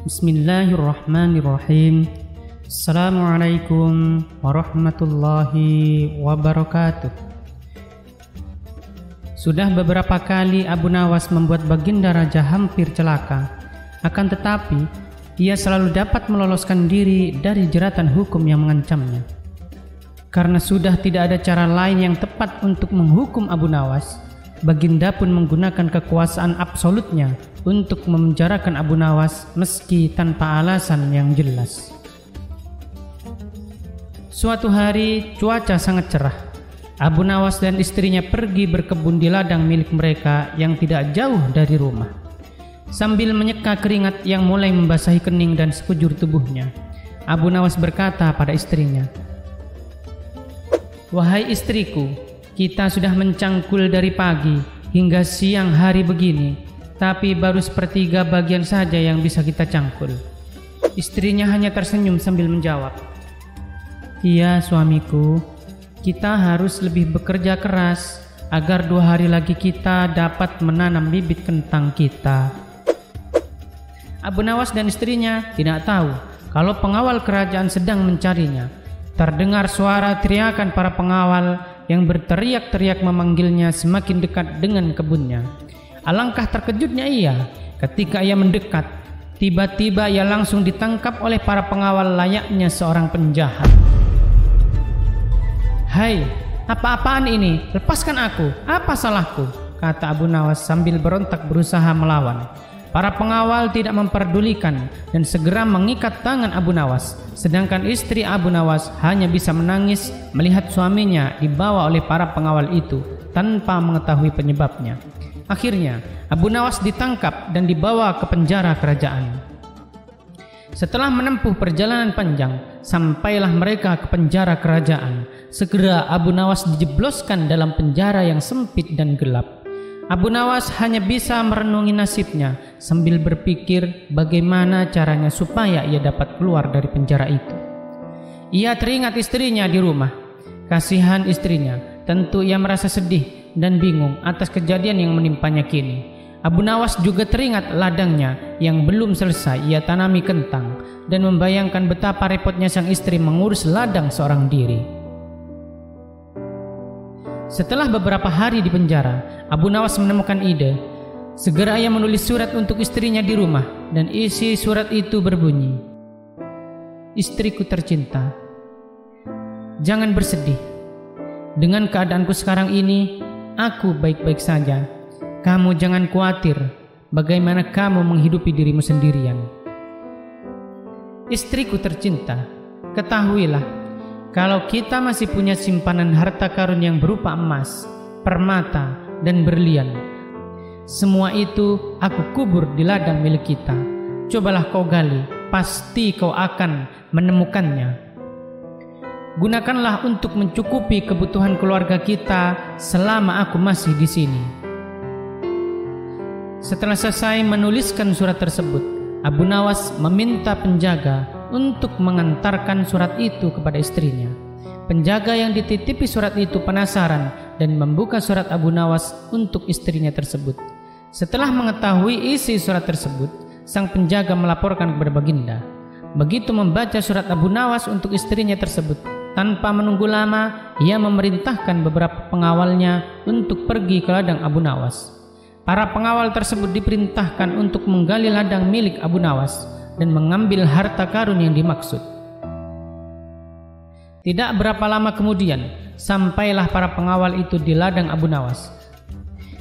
Bismillahirrahmanirrahim. Assalamualaikum warahmatullahi wabarakatuh. Sudah beberapa kali Abu Nawas membuat Baginda Raja hampir celaka. Akan tetapi, ia selalu dapat meloloskan diri dari jeratan hukum yang mengancamnya. Karena sudah tidak ada cara lain yang tepat untuk menghukum Abu Nawas, Baginda pun menggunakan kekuasaan absolutnya untuk memenjarakan Abu Nawas meski tanpa alasan yang jelas. Suatu hari cuaca sangat cerah. Abu Nawas dan istrinya pergi berkebun di ladang milik mereka yang tidak jauh dari rumah. Sambil menyeka keringat yang mulai membasahi kening dan sekujur tubuhnya, Abu Nawas berkata pada istrinya, "Wahai istriku, kita sudah mencangkul dari pagi hingga siang hari begini, tapi baru sepertiga bagian saja yang bisa kita cangkul." Istrinya hanya tersenyum sambil menjawab, "Iya suamiku, kita harus lebih bekerja keras agar 2 hari lagi kita dapat menanam bibit kentang kita." Abu Nawas dan istrinya tidak tahu kalau pengawal kerajaan sedang mencarinya. Terdengar suara teriakan para pengawal yang berteriak-teriak memanggilnya semakin dekat dengan kebunnya. Alangkah terkejutnya ia ketika ia mendekat. Tiba-tiba ia langsung ditangkap oleh para pengawal layaknya seorang penjahat. "Hai, apa-apaan ini? Lepaskan aku, apa salahku?" kata Abu Nawas sambil berontak berusaha melawan. Para pengawal tidak memperdulikan dan segera mengikat tangan Abu Nawas, sedangkan istri Abu Nawas hanya bisa menangis melihat suaminya dibawa oleh para pengawal itu tanpa mengetahui penyebabnya. Akhirnya Abu Nawas ditangkap dan dibawa ke penjara kerajaan. Setelah menempuh perjalanan panjang, sampailah mereka ke penjara kerajaan. Segera Abu Nawas dijebloskan dalam penjara yang sempit dan gelap. Abu Nawas hanya bisa merenungi nasibnya sambil berpikir bagaimana caranya supaya ia dapat keluar dari penjara itu. Ia teringat istrinya di rumah. Kasihan istrinya, tentu ia merasa sedih dan bingung atas kejadian yang menimpanya kini. Abu Nawas juga teringat ladangnya yang belum selesai ia tanami kentang dan membayangkan betapa repotnya sang istri mengurus ladang seorang diri. Setelah beberapa hari di penjara, Abu Nawas menemukan ide. Segera ia menulis surat untuk istrinya di rumah dan isi surat itu berbunyi, "Istriku tercinta, jangan bersedih. Dengan keadaanku sekarang ini, aku baik-baik saja. Kamu jangan khawatir bagaimana kamu menghidupi dirimu sendirian. Istriku tercinta, ketahuilah, kalau kita masih punya simpanan harta karun yang berupa emas, permata, dan berlian, semua itu aku kubur di ladang milik kita. Cobalah kau gali, pasti kau akan menemukannya. Gunakanlah untuk mencukupi kebutuhan keluarga kita selama aku masih di sini." Setelah selesai menuliskan surat tersebut, Abu Nawas meminta penjaga untuk mengantarkan surat itu kepada istrinya. Penjaga yang dititipi surat itu penasaran dan membuka surat Abu Nawas untuk istrinya tersebut. Setelah mengetahui isi surat tersebut, sang penjaga melaporkan kepada Baginda. Begitu membaca surat Abu Nawas untuk istrinya tersebut, tanpa menunggu lama, ia memerintahkan beberapa pengawalnya untuk pergi ke ladang Abu Nawas. Para pengawal tersebut diperintahkan untuk menggali ladang milik Abu Nawas dan mengambil harta karun yang dimaksud. Tidak berapa lama kemudian, sampailah para pengawal itu di ladang Abu Nawas.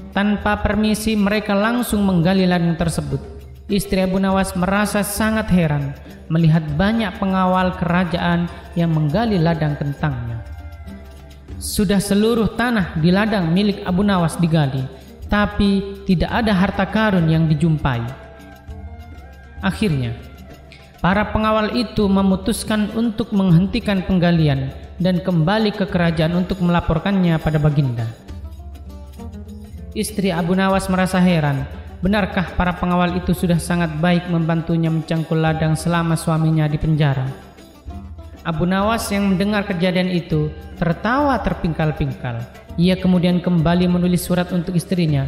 Tanpa permisi, mereka langsung menggali ladang tersebut. Istri Abu Nawas merasa sangat heran melihat banyak pengawal kerajaan yang menggali ladang kentangnya. Sudah seluruh tanah di ladang milik Abu Nawas digali, tapi tidak ada harta karun yang dijumpai. Akhirnya, para pengawal itu memutuskan untuk menghentikan penggalian dan kembali ke kerajaan untuk melaporkannya pada Baginda. Istri Abu Nawas merasa heran. Benarkah para pengawal itu sudah sangat baik membantunya mencangkul ladang selama suaminya di penjara? Abu Nawas yang mendengar kejadian itu tertawa terpingkal-pingkal. Ia kemudian kembali menulis surat untuk istrinya.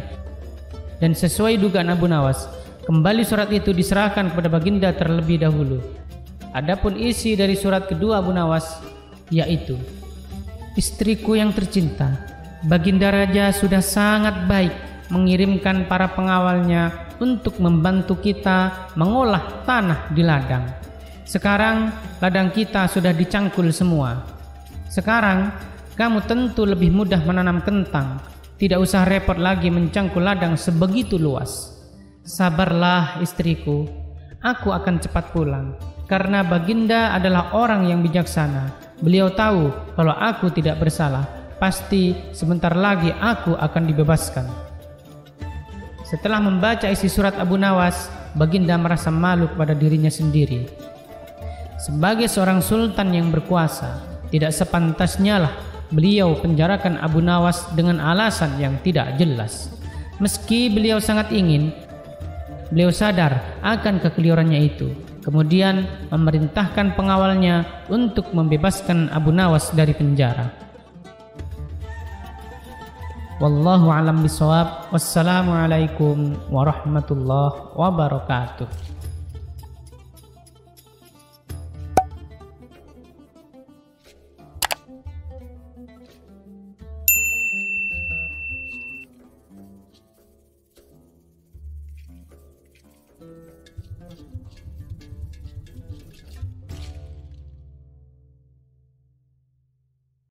Dan sesuai dugaan Abu Nawas, Kembali surat itu diserahkan kepada baginda terlebih dahulu. Adapun isi dari surat kedua Abu Nawas, yaitu, istriku yang tercinta, baginda raja sudah sangat baik mengirimkan para pengawalnya untuk membantu kita mengolah tanah di ladang. Sekarang ladang kita sudah dicangkul semua. Sekarang kamu tentu lebih mudah menanam kentang, tidak usah repot lagi mencangkul ladang sebegitu luas. Sabarlah istriku, aku akan cepat pulang, karena baginda adalah orang yang bijaksana. Beliau tahu kalau aku tidak bersalah, pasti sebentar lagi aku akan dibebaskan. Setelah membaca isi surat Abu Nawas, baginda merasa malu pada dirinya sendiri. Sebagai seorang sultan yang berkuasa, tidak sepantasnya lah beliau penjarakan Abu Nawas dengan alasan yang tidak jelas. Meski beliau sangat ingin, beliau sadar akan kekeliruannya itu. Kemudian memerintahkan pengawalnya untuk membebaskan Abu Nawas dari penjara. Wallahu a'lam bishawab. Wassalamualaikum warahmatullahi wabarakatuh.